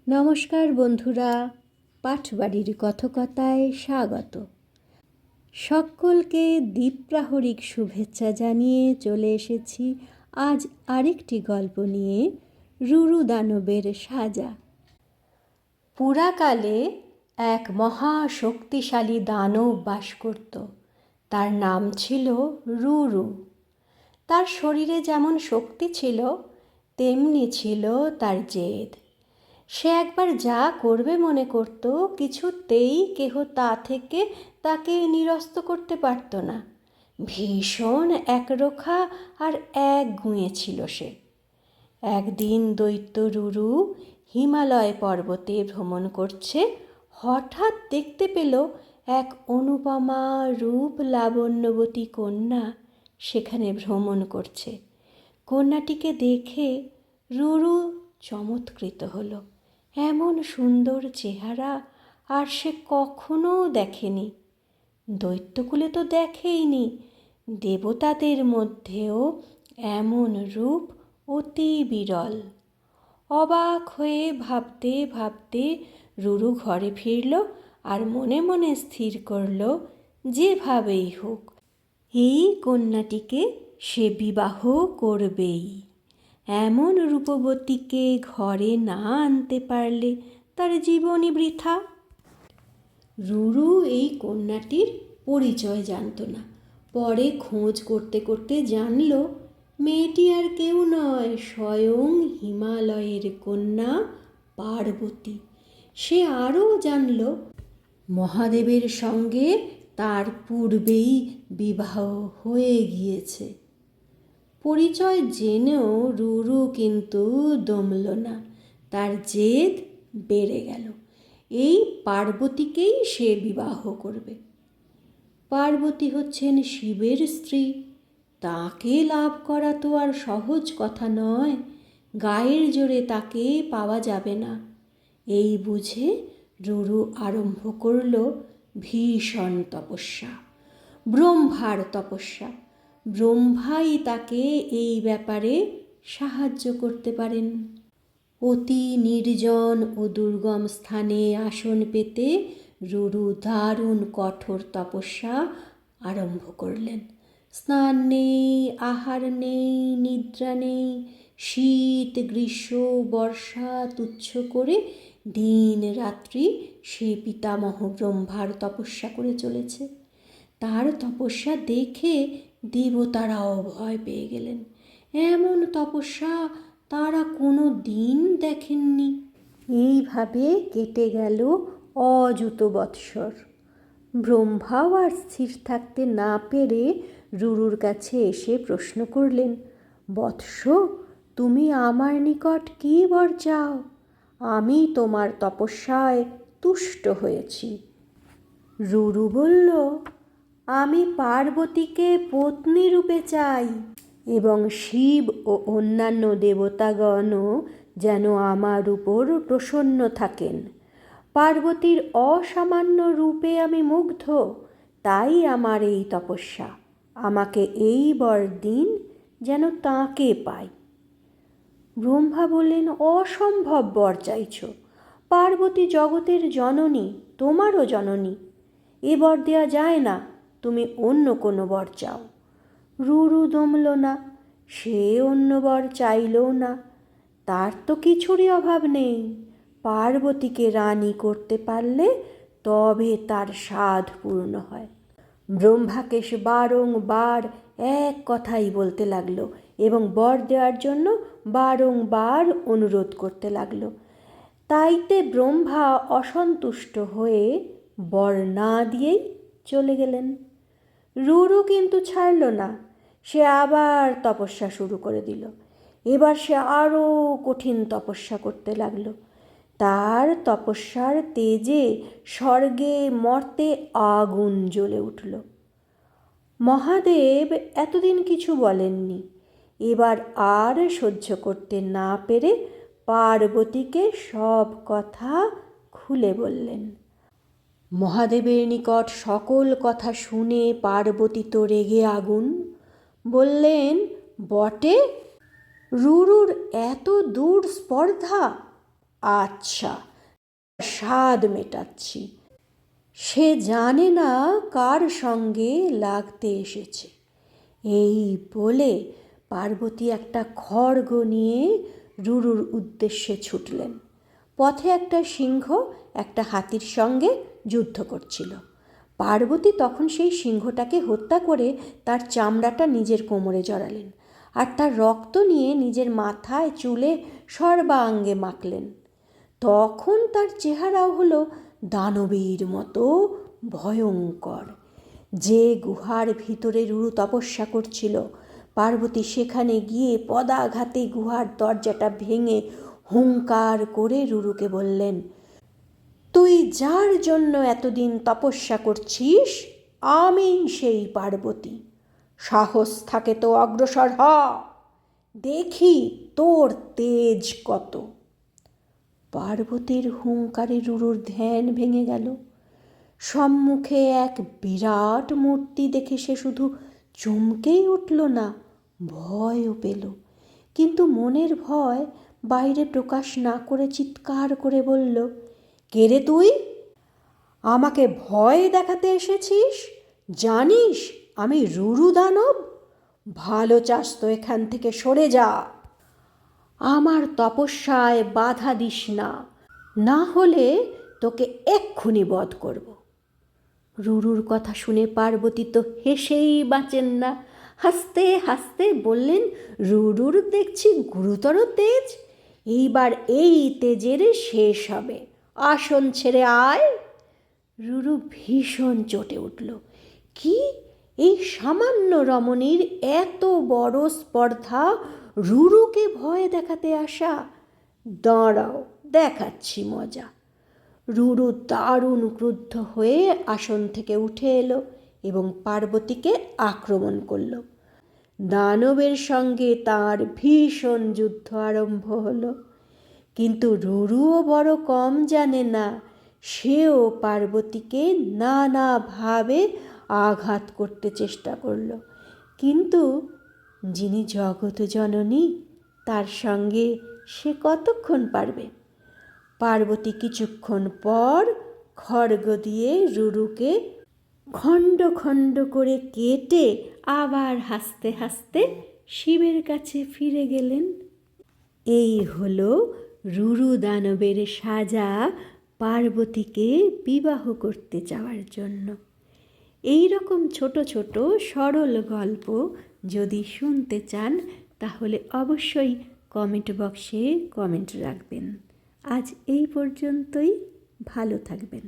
নমস্কার বন্ধুরা, পাঠবাড়ির কথকথায় স্বাগত। সকলকে দ্বীপ্রাহরিক শুভেচ্ছা জানিয়ে চলে এসেছি আজ আরেকটি গল্প নিয়ে, রুরু দানবের সাজা। পুরাকালে এক মহা শক্তিশালী দানব বাস করত। তার নাম ছিল রুরু। তার শরীরে যেমন শক্তি ছিল, তেমনি ছিল তার জেদ। সে একবার যা করবে মনে করত, কিছুতেই কেহ তা থেকে তাকে নিরস্ত করতে পারত না। ভীষণ একরোখা আর একগুঁয়ে ছিল সে। একদিন দৈত্য রুরু হিমালয় পর্বতে ভ্রমণ করছে। হঠাৎ দেখতে পেল এক অনুপমা রূপ লাবণ্যবতী কন্যা সেখানে ভ্রমণ করছে। কন্যাটিকে দেখে রুরু চমৎকৃত হলো। এমন সুন্দর চেহারা আর সে কখনো দেখেনি। দৈত্যকুলে তো দেখেইনি। দেবতাদের মধ্যেও এমন রূপ অতি বিরল। অবাক হয়ে ভাবতে ভাবতে রুরু ঘরে ফিরল আর মনে মনে স্থির করল, যেভাবেই হোক এই কন্যাটিকে সে বিবাহ করবেই। এমন রূপবতীকে ঘরে না আনতে পারলে তার জীবনই বৃথা। রুরু এই কন্যাটির পরিচয় জানত না। পরে খোঁজ করতে করতে জানল, মেয়েটি আর কেউ নয়, স্বয়ং হিমালয়ের কন্যা পার্বতী। সে আরও জানল, মহাদেবের সঙ্গে তার পূর্বেই বিবাহ হয়ে গিয়েছে। পরিচয় জেনেও রুরু কিন্তু দমল না। তার জেদ বেড়ে গেল। এই পার্বতীকেই সে বিবাহ করবে। পার্বতী হচ্ছেন শিবের স্ত্রী। তাকে লাভ করা তো আর সহজ কথা নয়। গায়ের জোরে তাকে পাওয়া যাবে না। এই বুঝে রুরু আরম্ভ করল ভীষণ তপস্যা, ব্রহ্মার তপস্যা। ব্রহ্মাই তাকে এই ব্যাপারে সাহায্য করতে পারেন। অতি নির্জন ও দুর্গম স্থানে আসন পেতে রুরু দারুণ কঠোর তপস্যা আরম্ভ করলেন। স্নান নেই, আহার নেই, নিদ্রা নেই। শীত, গ্রীষ্ম, বর্ষা তুচ্ছ করে দিন রাত্রি সে পিতামহ ব্রহ্মার তপস্যা করে চলেছে। তার তপস্যা দেখে দেবতারাও ভয় পেয়ে গেলেন। এমন তপস্যা তারা কোনো দিন দেখেননি। এইভাবে কেটে গেল অযুত বৎসর। ব্রহ্মাও আর স্থির থাকতে না পেরে রুরুর কাছে এসে প্রশ্ন করলেন, বৎস, তুমি আমার নিকট কী বর চাও? আমি তোমার তপস্যায় তুষ্ট হয়েছি। রুরু বলল, আমি পার্বতীকে পত্নী রূপে চাই এবং শিব ও অন্যান্য দেবতাগণও যেন আমার উপর প্রসন্ন থাকেন। পার্বতীর অসামান্য রূপে আমি মুগ্ধ, তাই আমার এই তপস্যা। আমাকে এই বর দিন যেন তাঁকে পাই। ব্রহ্মা বললেন, অসম্ভব বর চাইছ। পার্বতী জগতের জননী, তোমারও জননী। এ বর দেওয়া যায় না, তুমি অন্য কোনো বর চাও। রুরু দমল না। সে অন্য বর চাইলও না। তার তো কিছুরই অভাব নেই। পার্বতীকে রানী করতে পারলে তবে তার সাধ পূর্ণ হয়। ব্রহ্মাকে সে বারংবার এক কথাই বলতে লাগলো এবং বর দেওয়ার জন্য বারংবার অনুরোধ করতে লাগলো। তাইতে ব্রহ্মা অসন্তুষ্ট হয়ে বর না দিয়েই চলে গেলেন। রুরু কিন্তু ছাড়ল না। সে আবার তপস্যা শুরু করে দিল। এবার সে আরও কঠিন তপস্যা করতে লাগলো। তার তপস্যার তেজে স্বর্গে মর্তে আগুন জ্বলে উঠল। মহাদেব এতদিন কিছু বলেননি। এবার আর সহ্য করতে না পেরে পার্বতীকে সব কথা খুলে বললেন। মহাদেবের নিকট সকল কথা শুনে পার্বতী তো রেগে আগুন। বললেন, বটে, রুরুর এত দূর স্পর্ধা! আচ্ছা, স্বাদ মেটাচ্ছি। সে জানে না কার সঙ্গে লাগতে এসেছে। এই বলে পার্বতী একটা খড়গ নিয়ে রুরুর উদ্দেশ্যে ছুটলেন। পথে একটা সিংহ একটা হাতির সঙ্গে যুদ্ধ করছিল। পার্বতী তখন সেই সিংহটাকে হত্যা করে তার চামড়াটা নিজের কোমরে জড়ালেন, আর তার রক্ত নিয়ে নিজের মাথায় চুলে সর্বাঙ্গে মাখলেন। তখন তার চেহারাও হলো দানবীর মতো ভয়ঙ্কর। যে গুহার ভিতরে রুরু তপস্যা করছিল, পার্বতী সেখানে গিয়ে পদাঘাতে গুহার দরজাটা ভেঙে হুঙ্কার করে রুরুকে বললেন, তুই যার জন্য এতদিন তপস্যা করছিস, আমি সেই পার্বতী। সাহস থাকে তো অগ্রসর হ, দেখি তোর তেজ কত। পার্বতীর হুঙ্কারে রুরুর ধ্যান ভেঙে গেল। সম্মুখে এক বিরাট মূর্তি দেখে সে শুধু চমকেই উঠল না, ভয়ও পেল। কিন্তু মনের ভয় বাইরে প্রকাশ না করে চিৎকার করে বলল, কে রে তুই? আমাকে ভয় দেখাতে এসেছিস? জানিস আমি রুরু দানব? ভালো চাস তো এখান থেকে সরে যা। আমার তপস্যায় বাধা দিস না, না হলে তোকে এক্ষুনি বধ করব। রুরুর কথা শুনে পার্বতী তো হেসেই বাঁচেন না। হাসতে হাসতে বললেন, রুরুর দেখছি গুরুতর তেজ, এইবার এই তেজের শেষ হবে, আসন ছেড়ে আয়। রুরু ভীষণ চটে উঠল। কি, এই সামান্য রমণীর এত বড় স্পর্ধা, রুরুকে ভয় দেখাতে আসা? দাঁড়াও, দেখাচ্ছি মজা। রুরু দারুণ ক্রুদ্ধ হয়ে আসন থেকে উঠে এলো এবং পার্বতীকে আক্রমণ করল। দানবের সঙ্গে তার ভীষণ যুদ্ধ আরম্ভ হলো। কিন্তু রুরুও বড় কম জানে না, সেও পার্বতীকে নানাভাবে আঘাত করতে চেষ্টা করল। কিন্তু যিনি জগৎ জননী, তার সঙ্গে সে কতক্ষণ পারবে? পার্বতী কিছুক্ষণ পর খড়গ দিয়ে রুরুকে খণ্ড খণ্ড করে কেটে আবার হাসতে হাসতে শিবের কাছে ফিরে গেলেন। এই হলো রুরু দানবের সাজা পার্বতীকে বিবাহ করতে যাওয়ার জন্য। এই রকম ছোট ছোট সরল গল্প যদি শুনতে চান, তাহলে অবশ্যই কমেন্ট বক্সে কমেন্ট রাখবেন। আজ এই পর্যন্তই, ভালো থাকবেন।